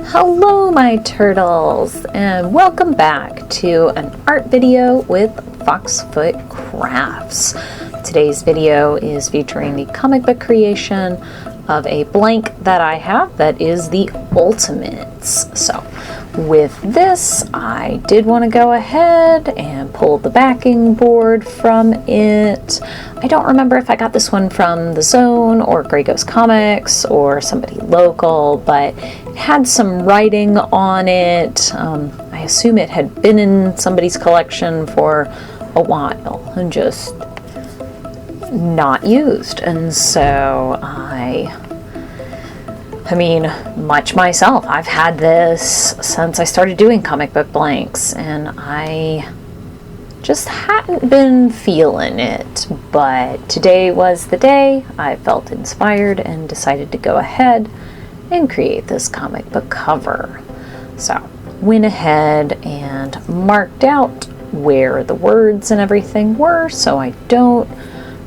Hello my turtles, and welcome back to an art video with Foxfoot Crafts. Today's video is featuring the comic book creation of a blank that I have that is the Ultimates. So with this, I did want to go ahead and pull the backing board from it. I don't remember if I got this one from The Zone or Grey Ghost Comics or somebody local, but it had some writing on it. I assume it had been in somebody's collection for a while and just not used. And so I mean, much myself, I've had this since I started doing comic book blanks, and I just hadn't been feeling it, but today was the day I felt inspired and decided to go ahead and create this comic book cover. So went ahead and marked out where the words and everything were so I don't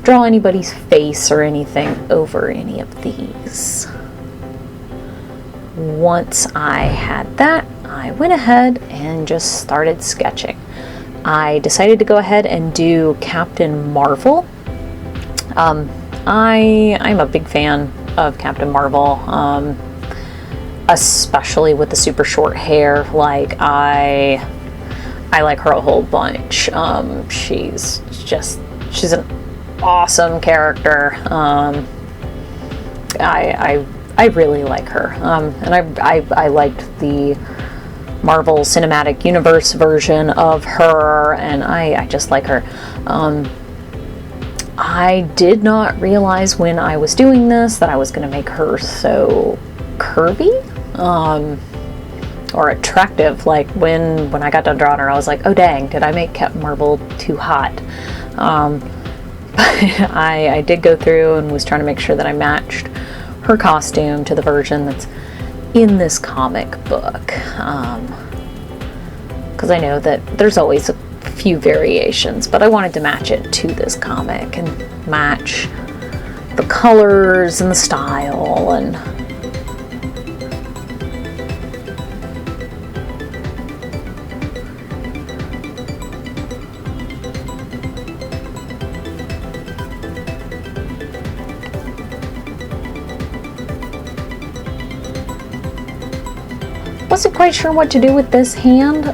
draw anybody's face or anything over any of these. Once I had that, I went ahead and just started sketching. I decided to go ahead and do Captain Marvel. I'm a big fan of Captain Marvel, especially with the super short hair. Like I like her a whole bunch. She's an awesome character. I really like her, and I liked the Marvel Cinematic Universe version of her, and I just like her. I did not realize when I was doing this that I was going to make her so curvy or attractive. Like when I got done drawing her, I was like, oh dang, did I make Captain Marvel too hot? I did go through and was trying to make sure that I matched her costume to the version that's in this comic book, because I know that there's always a few variations, but I wanted to match it to this comic and match the colors and the style. And wasn't quite sure what to do with this hand.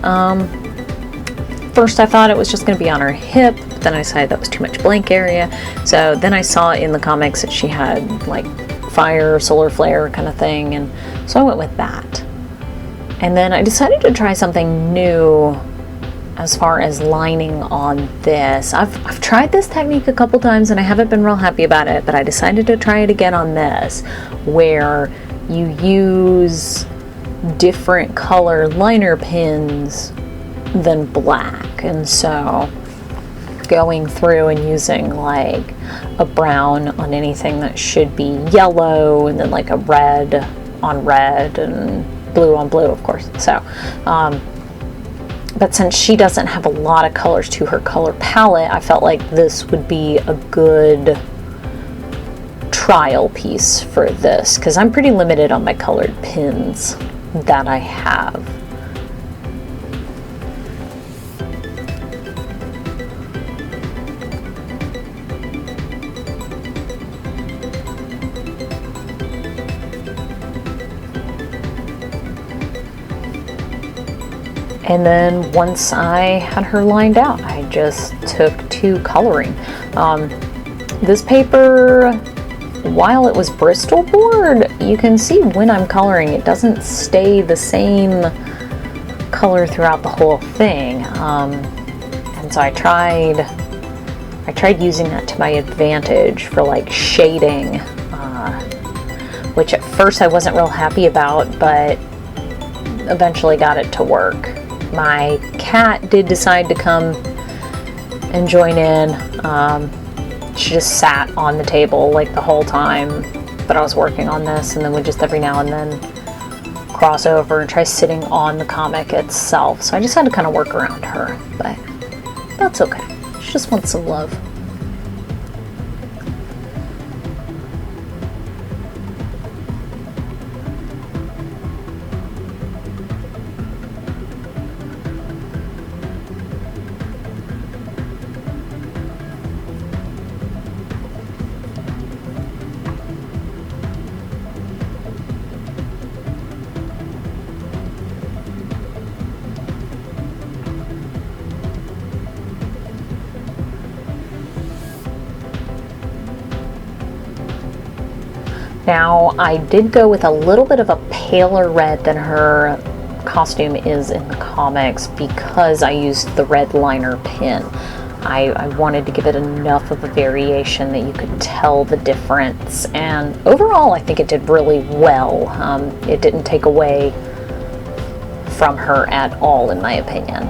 First I thought it was just going to be on her hip, but then I decided that was too much blank area. So then I saw in the comics that she had like fire, solar flare kind of thing, and so I went with that. And then I decided to try something new as far as lining on this. I've tried this technique a couple times and I haven't been real happy about it, but I decided to try it again on this, where you use different color liner pins than black. And so going through and using like a brown on anything that should be yellow, and then like a red on red and blue on blue, of course. So but since she doesn't have a lot of colors to her color palette, I felt like this would be a good trial piece for this, because I'm pretty limited on my colored pins that I have. And then once I had her lined out, I just took to coloring. This paper, while it was Bristol board, you can see when I'm coloring it doesn't stay the same color throughout the whole thing, and so I tried using that to my advantage for like shading, which at first I wasn't real happy about, but eventually got it to work. My cat did decide to come and join in. She just sat on the table like the whole time that I was working on this, and then would just every now and then cross over and try sitting on the comic itself. So I just had to kind of work around her, but that's okay. She just wants some love. Now, I did go with a little bit of a paler red than her costume is in the comics because I used the red liner pin. I wanted to give it enough of a variation that you could tell the difference, and overall I think it did really well. It didn't take away from her at all, in my opinion.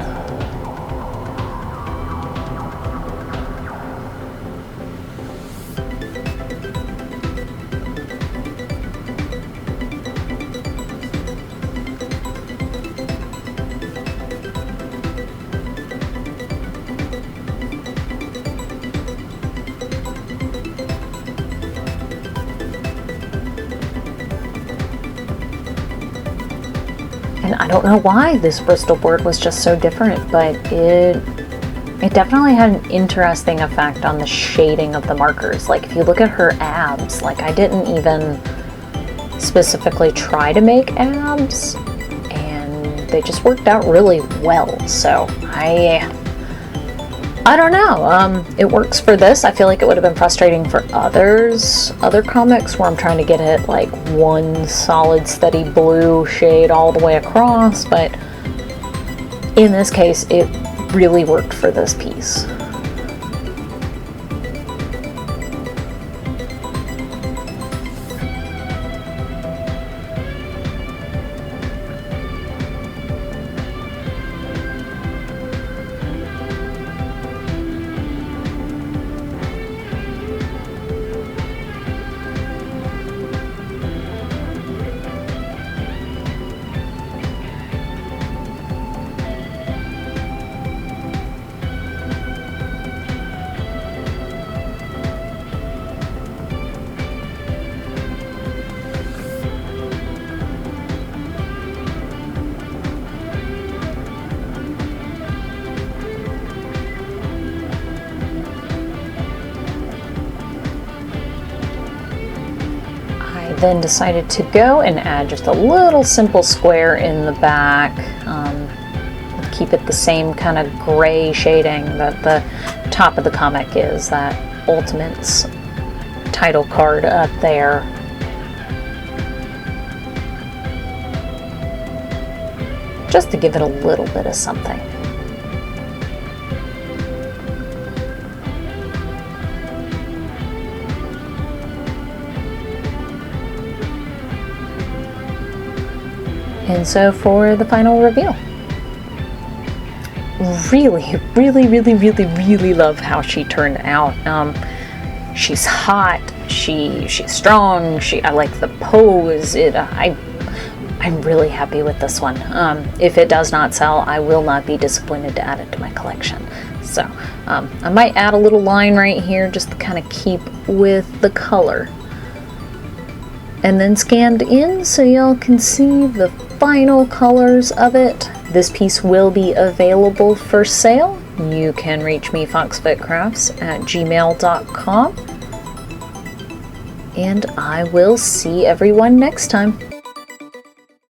And I don't know why this Bristol board was just so different, but it definitely had an interesting effect on the shading of the markers. Like, if you look at her abs, like, I didn't even specifically try to make abs, and they just worked out really well. So I don't know. It works for this. I feel like it would have been frustrating for other comics where I'm trying to get it like one solid steady blue shade all the way across, but in this case it really worked for this piece. Then decided to go and add just a little simple square in the back. Keep it the same kind of gray shading that the top of the comic is, that Ultimates title card up there. Just to give it a little bit of something. And so for the final reveal. Really love how she turned out. She's hot, she's strong, I like the pose. I'm really happy with this one. If it does not sell, I will not be disappointed to add it to my collection. So I might add a little line right here just to kind of keep with the color. And then scanned in so y'all can see the final colors of it. This piece will be available for sale. You can reach me, foxfitcrafts@gmail.com. And I will see everyone next time.